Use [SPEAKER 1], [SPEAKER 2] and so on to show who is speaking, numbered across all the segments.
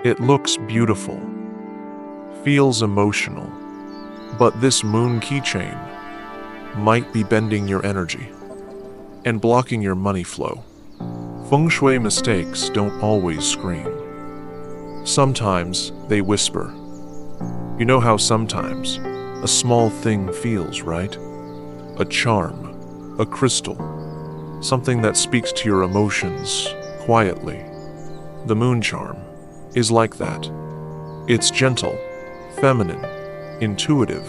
[SPEAKER 1] It looks beautiful, feels emotional, but this moon keychain might be bending your energy and blocking your money flow. Feng Shui mistakes don't always scream. Sometimes they whisper. You know how sometimes a small thing feels, right? A charm, a crystal, something that speaks to your emotions quietly. The moon charm is like that. It's gentle, feminine, intuitive.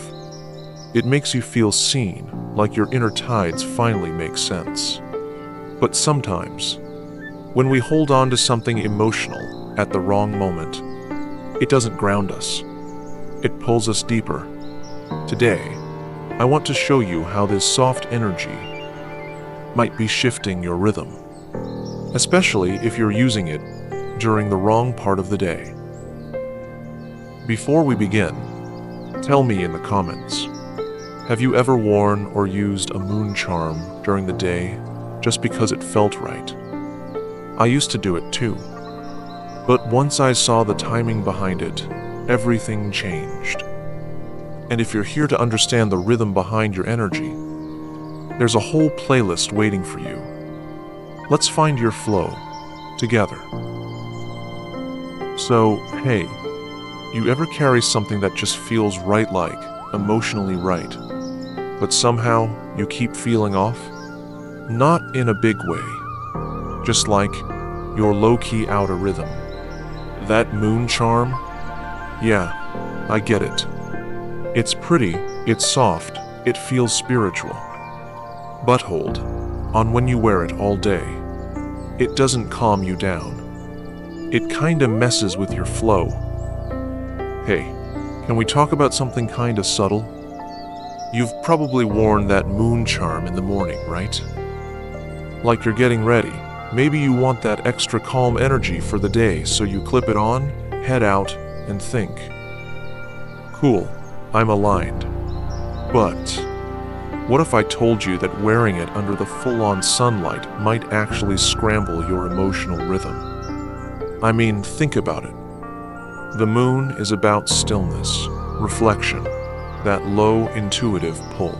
[SPEAKER 1] It makes you feel seen, like your inner tides finally make sense. But sometimes, when we hold on to something emotional at the wrong moment, it doesn't ground us. It pulls us deeper. Today, I want to show you how this soft energy might be shifting your rhythm, especially if you're using it during the wrong part of the day. Before we begin, tell me in the comments, have you ever worn or used a moon charm during the day just because it felt right? I used to do it too. But once I saw the timing behind it, everything changed. And if you're here to understand the rhythm behind your energy, there's a whole playlist waiting for you. Let's find your flow together. So, hey, you ever carry something that just feels right, like emotionally right, but somehow you keep feeling off? Not in a big way, just like you're low-key out of rhythm. That moon charm? Yeah, I get it. It's pretty, it's soft, it feels spiritual. But hold on, when you wear it all day, it doesn't calm you down. It kinda messes with your flow. Hey, can we talk about something kinda subtle? You've probably worn that moon charm in the morning, right? Like you're getting ready. Maybe you want that extra calm energy for the day, so you clip it on, head out, and think. Cool, I'm aligned. But what if I told you that wearing it under the full-on sunlight might actually scramble your emotional rhythm? I mean, think about it. The moon is about stillness, reflection, that low intuitive pull.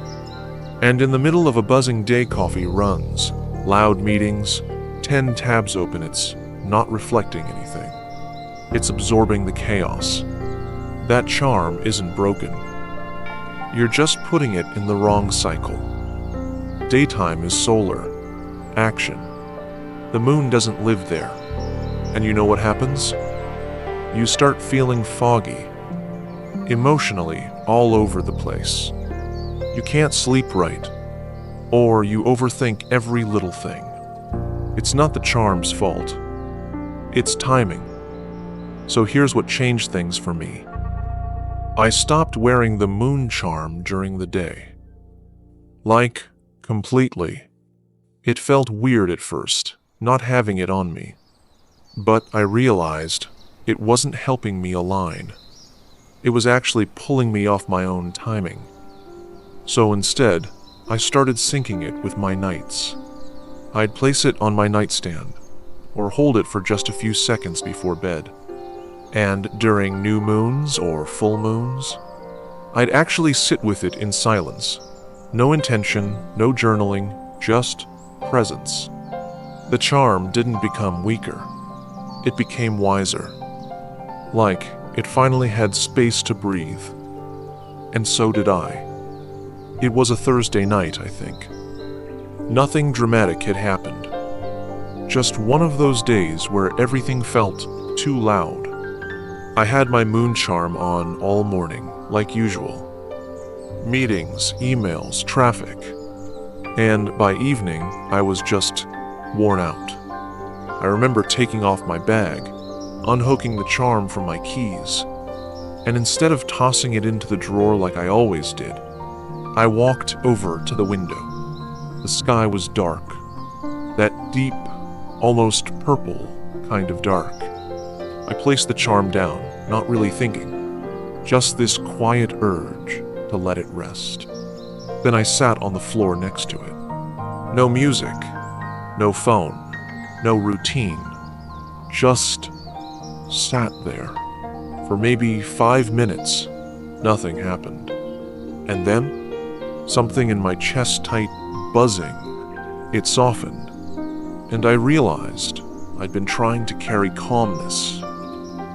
[SPEAKER 1] And in the middle of a buzzing day, coffee runs, loud meetings, 10 tabs open, it's not reflecting anything. It's absorbing the chaos. That charm isn't broken. You're just putting it in the wrong cycle. Daytime is solar, action. The moon doesn't live there. And you know what happens? You start feeling foggy, emotionally all over the place. You can't sleep right, or you overthink every little thing. It's not the charm's fault. It's timing. So here's what changed things for me. I stopped wearing the moon charm during the day. Like, completely. It felt weird at first, not having it on me. But I realized it wasn't helping me align. It was actually pulling me off my own timing. So instead, I started syncing it with my nights. I'd place it on my nightstand, or hold it for just a few seconds before bed. And during new moons or full moons, I'd actually sit with it in silence. No intention, no journaling, just presence. The charm didn't become weaker. It became wiser. Like it finally had space to breathe. And so did I. It was a Thursday night, I think. Nothing dramatic had happened. Just one of those days where everything felt too loud. I had my moon charm on all morning, like usual. Meetings, emails, traffic. And by evening, I was just worn out. I remember taking off my bag, unhooking the charm from my keys, and instead of tossing it into the drawer like I always did, I walked over to the window. The sky was dark, that deep, almost purple kind of dark. I placed the charm down, not really thinking, just this quiet urge to let it rest. Then I sat on the floor next to it. No music, no phone, no routine, just sat there. For maybe 5 minutes, nothing happened. And then, something in my chest tight buzzing, it softened, and I realized I'd been trying to carry calmness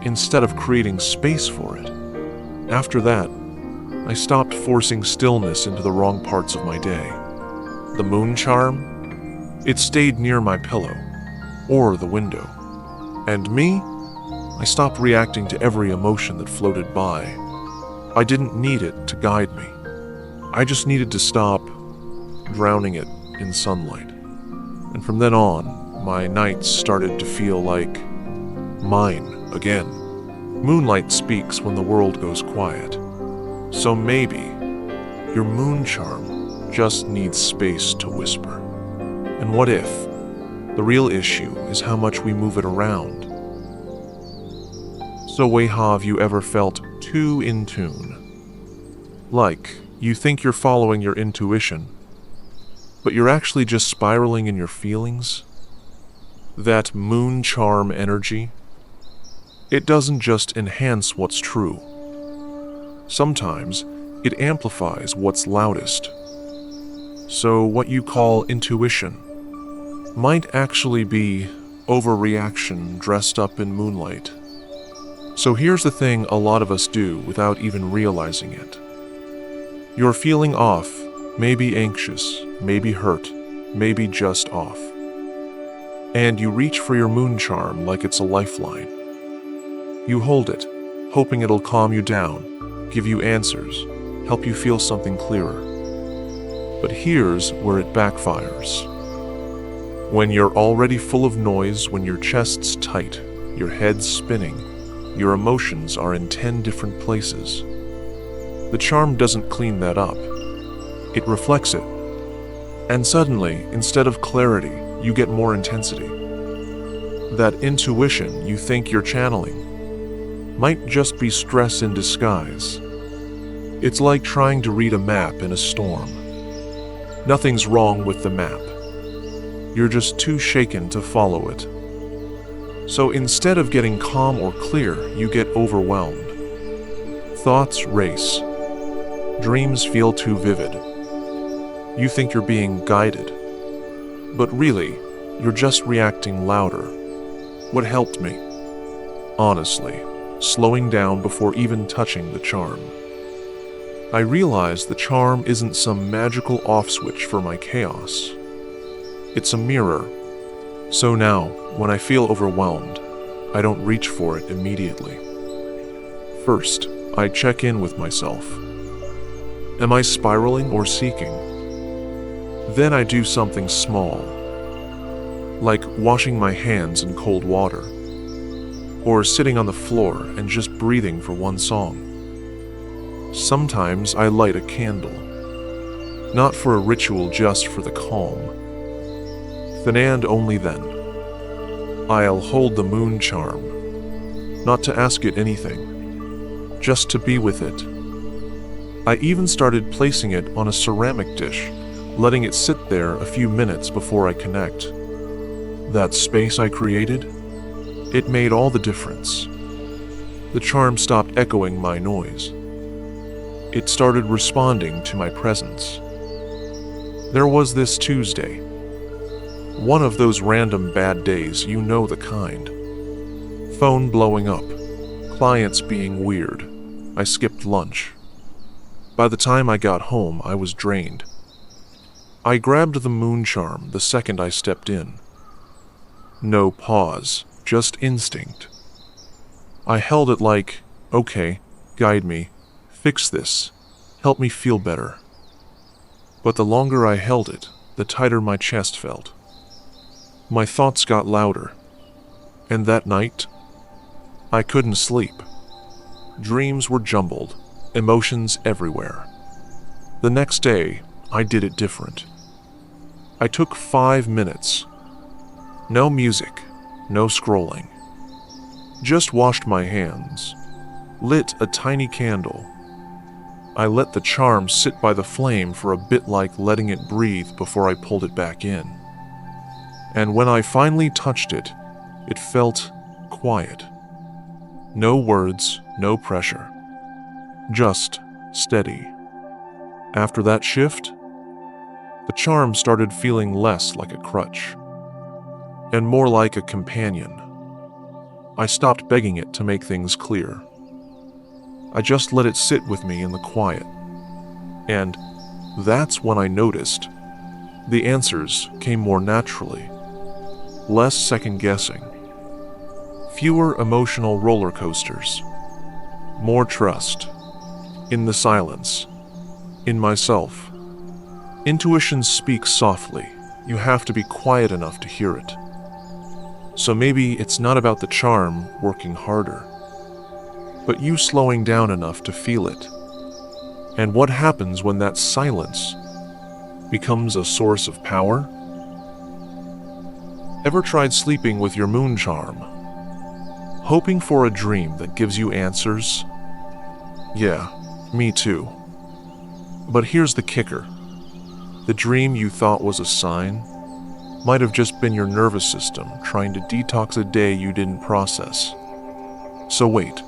[SPEAKER 1] instead of creating space for it. After that, I stopped forcing stillness into the wrong parts of my day. The moon charm, it stayed near my pillow or the window. And me, I stopped reacting to every emotion that floated by. I didn't need it to guide me. I just needed to stop drowning it in sunlight. And from then on, my nights started to feel like mine again. Moonlight speaks when the world goes quiet. So maybe your moon charm just needs space to whisper. And what if the real issue is how much we move it around? So have you ever felt too in tune? Like you think you're following your intuition, but you're actually just spiraling in your feelings? That moon charm energy, it doesn't just enhance what's true. Sometimes it amplifies what's loudest. So what you call intuition might actually be overreaction dressed up in moonlight. So here's the thing a lot of us do without even realizing it. You're feeling off, maybe anxious, maybe hurt, maybe just off. And you reach for your moon charm like it's a lifeline. You hold it, hoping it'll calm you down, give you answers, help you feel something clearer. But here's where it backfires. When you're already full of noise, when your chest's tight, your head's spinning, your emotions are in 10 different places. The charm doesn't clean that up. It reflects it. And suddenly, instead of clarity, you get more intensity. That intuition you think you're channeling might just be stress in disguise. It's like trying to read a map in a storm. Nothing's wrong with the map. You're just too shaken to follow it. So instead of getting calm or clear, you get overwhelmed. Thoughts race. Dreams feel too vivid. You think you're being guided. But really, you're just reacting louder. What helped me? Honestly, slowing down before even touching the charm. I realized the charm isn't some magical off switch for my chaos. It's a mirror. So now, when I feel overwhelmed, I don't reach for it immediately. First, I check in with myself. Am I spiraling or seeking? Then I do something small, like washing my hands in cold water, or sitting on the floor and just breathing for one song. Sometimes I light a candle, not for a ritual, just for the calm. Then and only then, I'll hold the moon charm, not to ask it anything, just to be with it. I even started placing it on a ceramic dish, letting it sit there a few minutes before I connect. That space I created, it made all the difference. The charm stopped echoing my noise. It started responding to my presence. There was this Tuesday. One of those random bad days, you know the kind. Phone blowing up, clients being weird. I skipped lunch. By the time I got home, I was drained. I grabbed the moon charm the second I stepped in. No pause, just instinct. I held it like, okay, guide me, fix this, help me feel better. But the longer I held it, the tighter my chest felt. My thoughts got louder, and that night, I couldn't sleep. Dreams were jumbled, emotions everywhere. The next day, I did it different. I took 5 minutes. No music, no scrolling. Just washed my hands, lit a tiny candle. I let the charm sit by the flame for a bit, like letting it breathe before I pulled it back in. And when I finally touched it, it felt quiet. No words, no pressure. Just steady. After that shift, the charm started feeling less like a crutch and more like a companion. I stopped begging it to make things clear. I just let it sit with me in the quiet. And that's when I noticed the answers came more naturally, less second-guessing, fewer emotional roller coasters, more trust in the silence, in myself. Intuition speaks softly. You have to be quiet enough to hear it. So maybe it's not about the charm working harder, but you slowing down enough to feel it. And what happens when that silence becomes a source of power? Ever tried sleeping with your moon charm, hoping for a dream that gives you answers? Yeah, me too. But here's the kicker. The dream you thought was a sign might have just been your nervous system trying to detox a day you didn't process. So wait.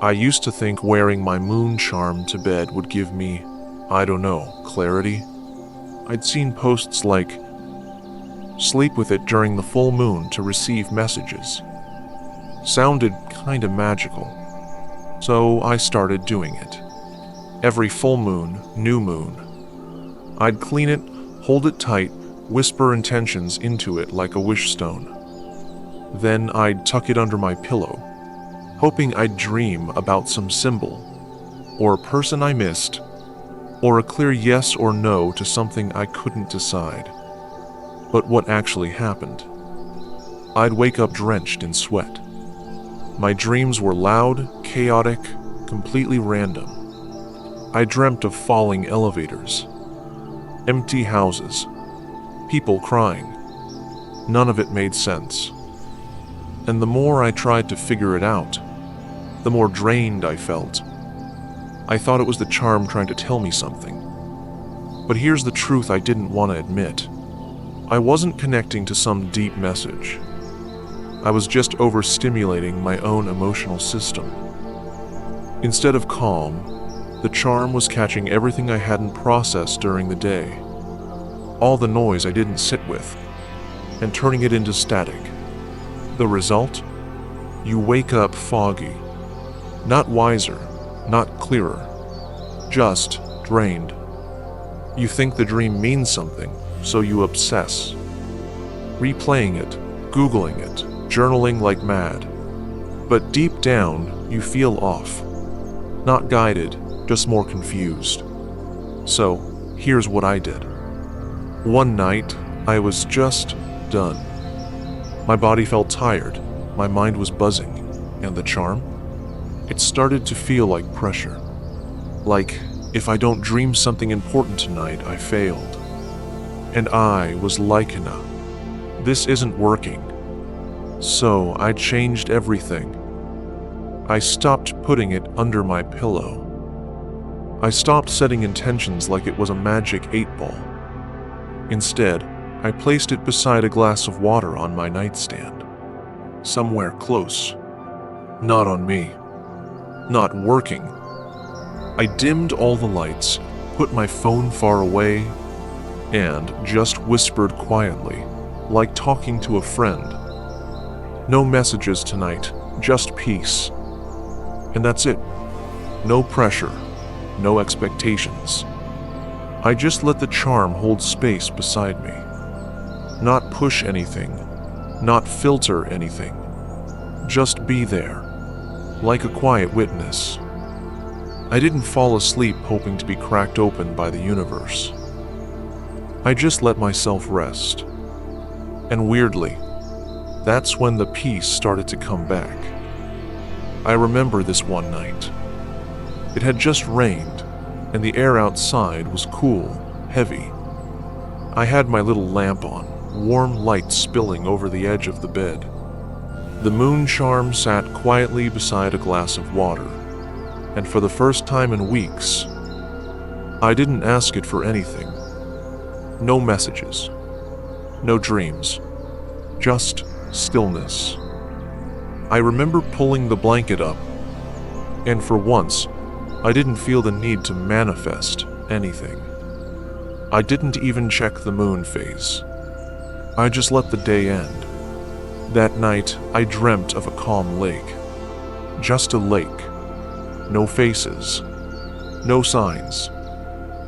[SPEAKER 1] I used to think wearing my moon charm to bed would give me, I don't know, clarity. I'd seen posts like, sleep with it during the full moon to receive messages. Sounded kinda magical. So I started doing it. Every full moon, new moon. I'd clean it, hold it tight, whisper intentions into it like a wish stone. Then I'd tuck it under my pillow, hoping I'd dream about some symbol, or a person I missed, or a clear yes or no to something I couldn't decide. But what actually happened? I'd wake up drenched in sweat. My dreams were loud, chaotic, completely random. I dreamt of falling elevators, empty houses, people crying. None of it made sense. And the more I tried to figure it out, the more drained I felt. I thought it was the charm trying to tell me something. But here's the truth I didn't want to admit. I wasn't connecting to some deep message. I was just overstimulating my own emotional system. Instead of calm, the charm was catching everything I hadn't processed during the day, all the noise I didn't sit with, and turning it into static. The result? You wake up foggy. Not wiser, not clearer, just drained. You think the dream means something, so you obsess. Replaying it, Googling it, journaling like mad. But deep down, you feel off. Not guided, just more confused. So, here's what I did. One night, I was just done. My body felt tired, my mind was buzzing, and the charm? It started to feel like pressure. Like, if I don't dream something important tonight, I failed. And I was like, "Nah, this isn't working." So I changed everything. I stopped putting it under my pillow. I stopped setting intentions like it was a magic 8-ball. Instead, I placed it beside a glass of water on my nightstand. Somewhere close. Not on me. Not working. I dimmed all the lights, put my phone far away, and just whispered quietly, like talking to a friend. No messages tonight, just peace. And that's it. No pressure, no expectations. I just let the charm hold space beside me. Not push anything, not filter anything. Just be there, like a quiet witness. I didn't fall asleep hoping to be cracked open by the universe. I just let myself rest. And weirdly, that's when the peace started to come back. I remember this one night. It had just rained, and the air outside was cool, heavy. I had my little lamp on, warm light spilling over the edge of the bed. The moon charm sat quietly beside a glass of water, and for the first time in weeks, I didn't ask it for anything. No messages, no dreams, just stillness. I remember pulling the blanket up, and for once, I didn't feel the need to manifest anything. I didn't even check the moon phase. I just let the day end. That night, I dreamt of a calm lake. Just a lake. No faces. No signs.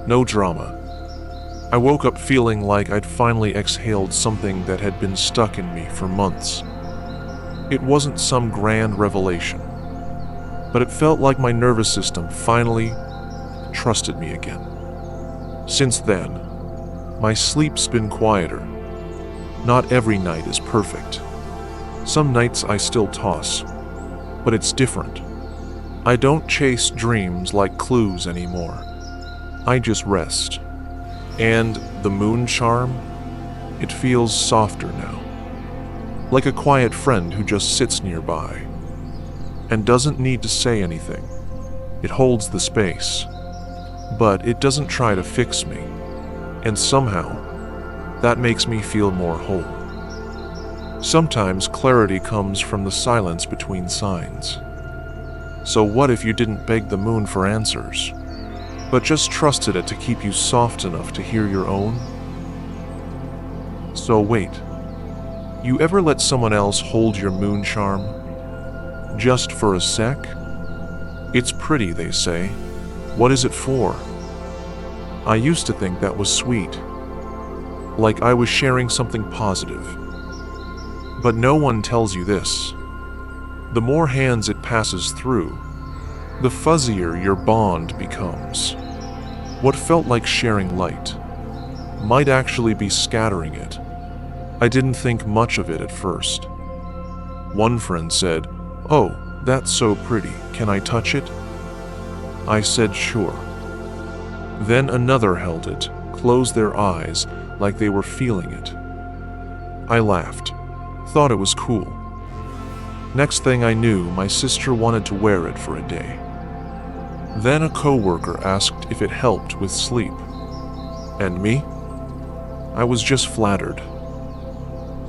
[SPEAKER 1] No drama. I woke up feeling like I'd finally exhaled something that had been stuck in me for months. It wasn't some grand revelation, but it felt like my nervous system finally trusted me again. Since then, my sleep's been quieter. Not every night is perfect. Some nights I still toss, but it's different. I don't chase dreams like clues anymore. I just rest. And the moon charm, it feels softer now. Like a quiet friend who just sits nearby and doesn't need to say anything. It holds the space, but it doesn't try to fix me. And somehow, that makes me feel more whole. Sometimes clarity comes from the silence between signs. So what if you didn't beg the moon for answers, but just trusted it to keep you soft enough to hear your own? So wait, you ever let someone else hold your moon charm? Just for a sec? It's pretty, they say. What is it for? I used to think that was sweet, like I was sharing something positive. But no one tells you this. The more hands it passes through, the fuzzier your bond becomes. What felt like sharing light might actually be scattering it. I didn't think much of it at first. One friend said, "Oh, that's so pretty. Can I touch it?" I said sure. Then another held it, closed their eyes like they were feeling it. I laughed, thought it was cool. Next thing I knew, my sister wanted to wear it for a day. Then a coworker asked if it helped with sleep. And me? I was just flattered.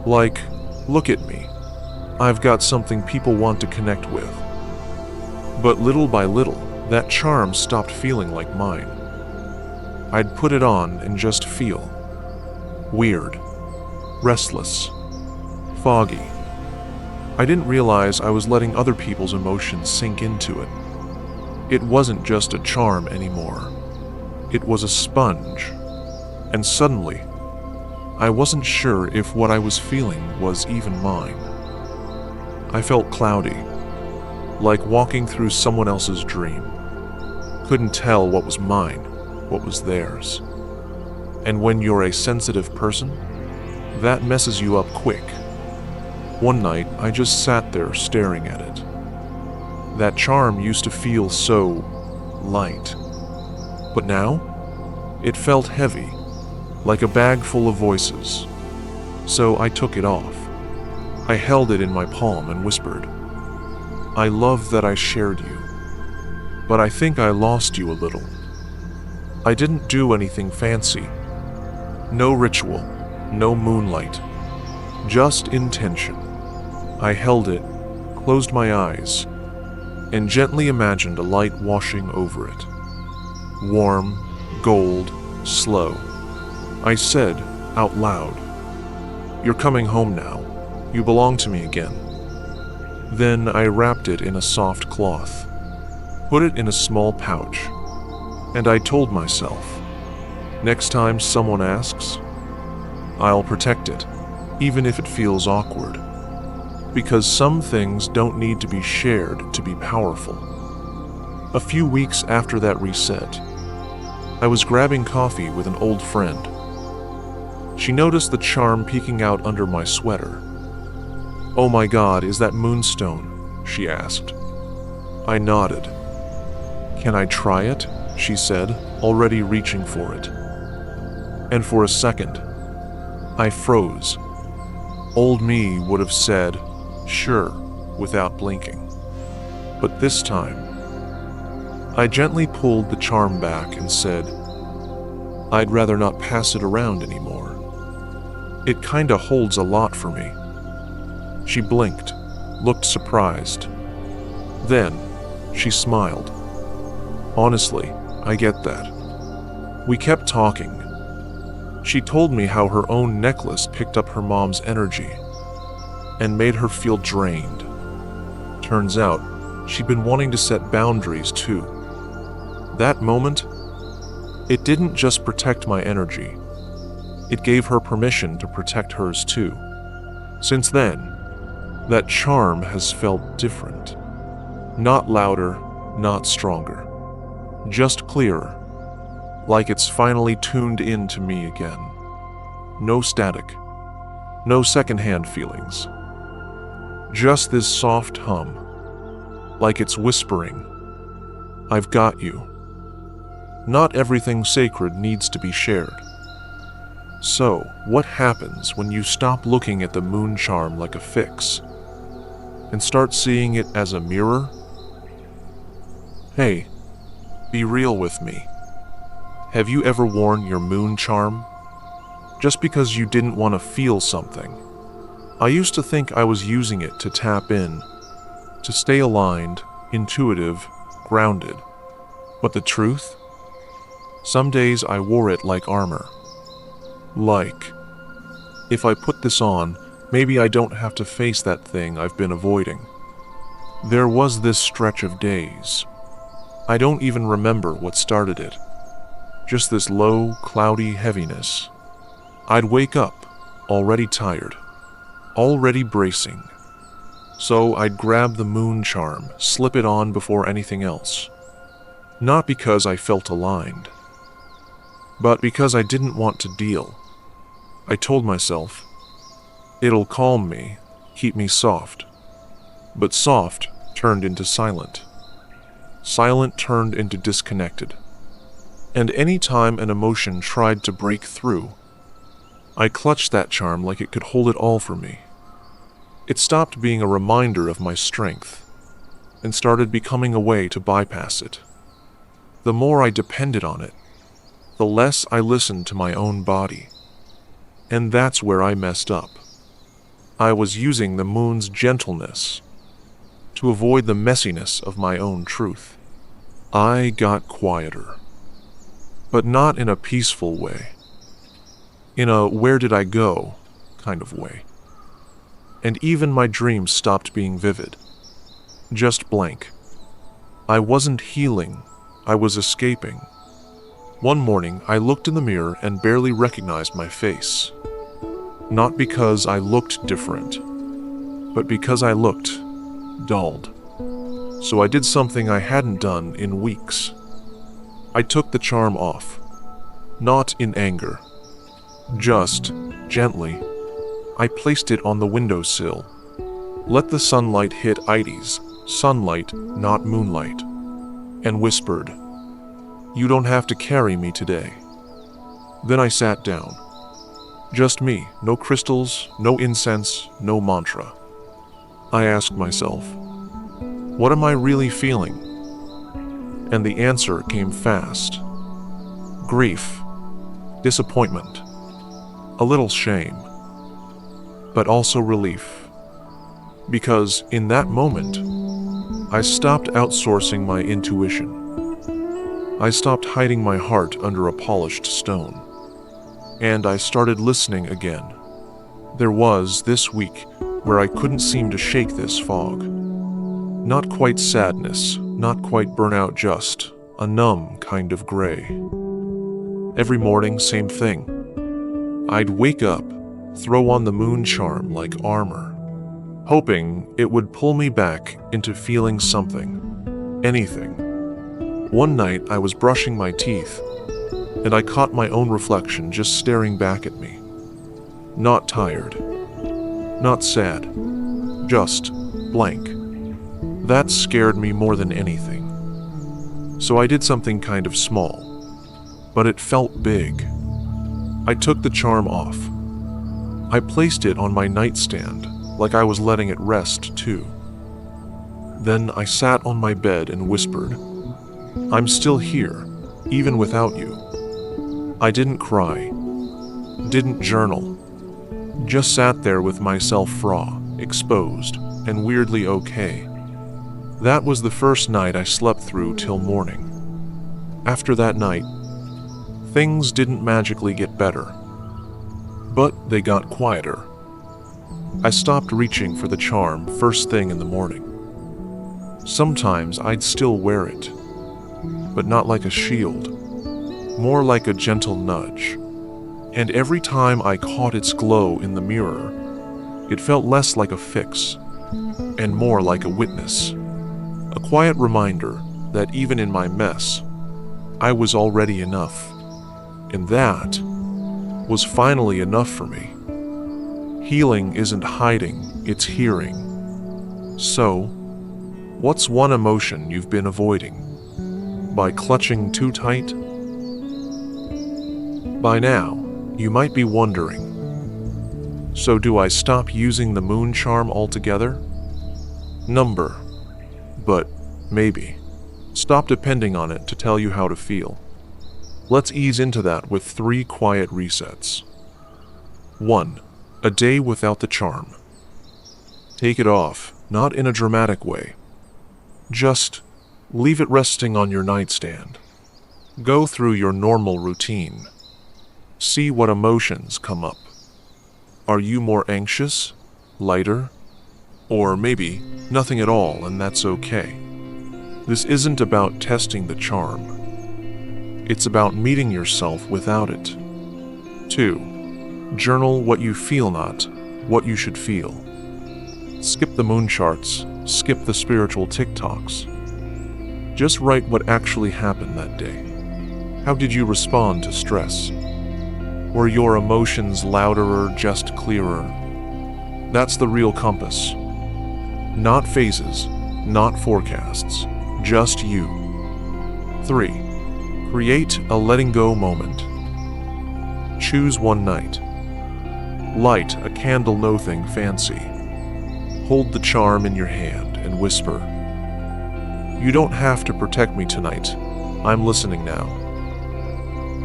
[SPEAKER 1] Like, look at me. I've got something people want to connect with. But little by little, that charm stopped feeling like mine. I'd put it on and just feel weird, restless, foggy. I didn't realize I was letting other people's emotions sink into it. It wasn't just a charm anymore. It was a sponge. And suddenly, I wasn't sure if what I was feeling was even mine. I felt cloudy, like walking through someone else's dream. Couldn't tell what was mine, what was theirs. And when you're a sensitive person, that messes you up quick. One night, I just sat there staring at it. That charm used to feel so light. But now, it felt heavy, like a bag full of voices. So I took it off. I held it in my palm and whispered, "I love that I shared you, but I think I lost you a little." I didn't do anything fancy. No ritual, no moonlight, just intention. I held it, closed my eyes, and gently imagined a light washing over it. Warm, gold, slow. I said, out loud, "You're coming home now. You belong to me again." Then I wrapped it in a soft cloth, put it in a small pouch, and I told myself, next time someone asks, I'll protect it, even if it feels awkward. Because some things don't need to be shared to be powerful. A few weeks after that reset, I was grabbing coffee with an old friend. She noticed the charm peeking out under my sweater. "Oh my God, is that moonstone?" she asked. I nodded. "Can I try it?" she said, already reaching for it. And for a second, I froze. Old me would have said, "Sure," without blinking. But this time, I gently pulled the charm back and said, "I'd rather not pass it around anymore. It kinda holds a lot for me." She blinked, looked surprised. Then, she smiled. Honestly, I get that. We kept talking. She told me how her own necklace picked up her mom's energy and made her feel drained. Turns out, she'd been wanting to set boundaries too. That moment, it didn't just protect my energy. It gave her permission to protect hers too. Since then, that charm has felt different. Not louder, not stronger. Just clearer. Like it's finally tuned in to me again. No static. No secondhand feelings. Just this soft hum. Like it's whispering, "I've got you." Not everything sacred needs to be shared. So, what happens when you stop looking at the moon charm like a fix and start seeing it as a mirror? Hey, be real with me. Have you ever worn your moon charm just because you didn't want to feel something? I used to think I was using it to tap in, to stay aligned, intuitive, grounded. But the truth? Some days I wore it like armor. Like, if I put this on, maybe I don't have to face that thing I've been avoiding. There was this stretch of days. I don't even remember what started it. Just this low, cloudy heaviness. I'd wake up, already tired, already bracing. So I'd grab the moon charm, slip it on before anything else. Not because I felt aligned, but because I didn't want to deal. I told myself, it'll calm me, keep me soft. But soft turned into silent. Silent turned into disconnected. And any time an emotion tried to break through, I clutched that charm like it could hold it all for me. It stopped being a reminder of my strength and started becoming a way to bypass it. The more I depended on it, the less I listened to my own body. And that's where I messed up. I was using the moon's gentleness to avoid the messiness of my own truth. I got quieter. But not in a peaceful way. In a where did I go kind of way. And even my dreams stopped being vivid. Just blank. I wasn't healing, I was escaping. One morning, I looked in the mirror and barely recognized my face. Not because I looked different, but because I looked dulled. So I did something I hadn't done in weeks. I took the charm off, not in anger. Just, gently, I placed it on the windowsill. Let the sunlight hit Ides, sunlight, not moonlight, and whispered, "You don't have to carry me today." Then I sat down. Just me, no crystals, no incense, no mantra. I asked myself, what am I really feeling? And the answer came fast. Grief, disappointment, a little shame, but also relief. Because in that moment, I stopped outsourcing my intuition. I stopped hiding my heart under a polished stone. And I started listening again. There was, this week, where I couldn't seem to shake this fog. Not quite sadness, not quite burnout, just a numb kind of gray. Every morning, same thing. I'd wake up, throw on the moon charm like armor, hoping it would pull me back into feeling something, anything. One night, I was brushing my teeth, and I caught my own reflection just staring back at me. Not tired, not sad, just blank. That scared me more than anything. So I did something kind of small, but it felt big. I took the charm off. I placed it on my nightstand, like I was letting it rest too. Then I sat on my bed and whispered, "I'm still here, even without you." I didn't cry, didn't journal, just sat there with myself raw, exposed. and weirdly okay. That was the first night I slept through till morning. After that night, things didn't magically get better, but they got quieter. I stopped reaching for the charm first thing in the morning. Sometimes I'd still wear it, but not like a shield, more like a gentle nudge. And every time I caught its glow in the mirror, it felt less like a fix and more like a witness, a quiet reminder that even in my mess, I was already enough. And that was finally enough for me. Healing isn't hiding, it's hearing. So, what's one emotion you've been avoiding? By clutching too tight? By now, you might be wondering, so do I stop using the moon charm altogether? But maybe. Stop depending on it to tell you how to feel. Let's ease into that with 3 quiet resets. 1. A day without the charm. Take it off, not in a dramatic way. Just leave it resting on your nightstand. Go through your normal routine. See what emotions come up. Are you more anxious, lighter, or maybe nothing at all, and that's okay? This isn't about testing the charm. It's about meeting yourself without it. 2. Journal what you feel, not what you should feel. Skip the moon charts, skip the spiritual TikToks. Just write what actually happened that day. How did you respond to stress? Were your emotions louder or just clearer? That's the real compass. Not phases, not forecasts, just you. 3. Create a letting go moment. Choose one night. Light a candle, nothing fancy. Hold the charm in your hand and whisper, "You don't have to protect me tonight. I'm listening now."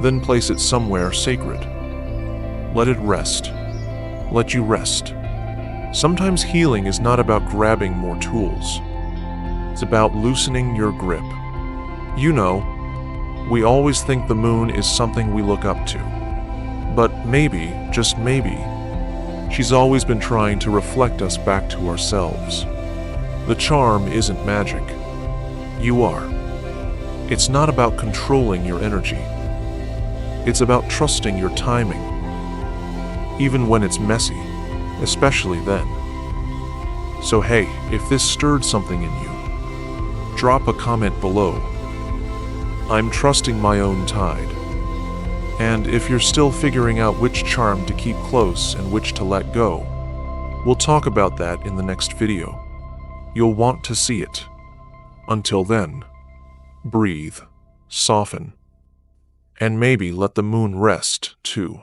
[SPEAKER 1] Then place it somewhere sacred. Let it rest. Let you rest. Sometimes healing is not about grabbing more tools. It's about loosening your grip. You know, we always think the moon is something we look up to. But maybe, just maybe, she's always been trying to reflect us back to ourselves. The charm isn't magic. You are. It's not about controlling your energy. It's about trusting your timing. Even when it's messy, especially then. So hey, if this stirred something in you, drop a comment below. I'm trusting my own tide. And if you're still figuring out which charm to keep close and which to let go, we'll talk about that in the next video. You'll want to see it. Until then, breathe, soften, and maybe let the moon rest too.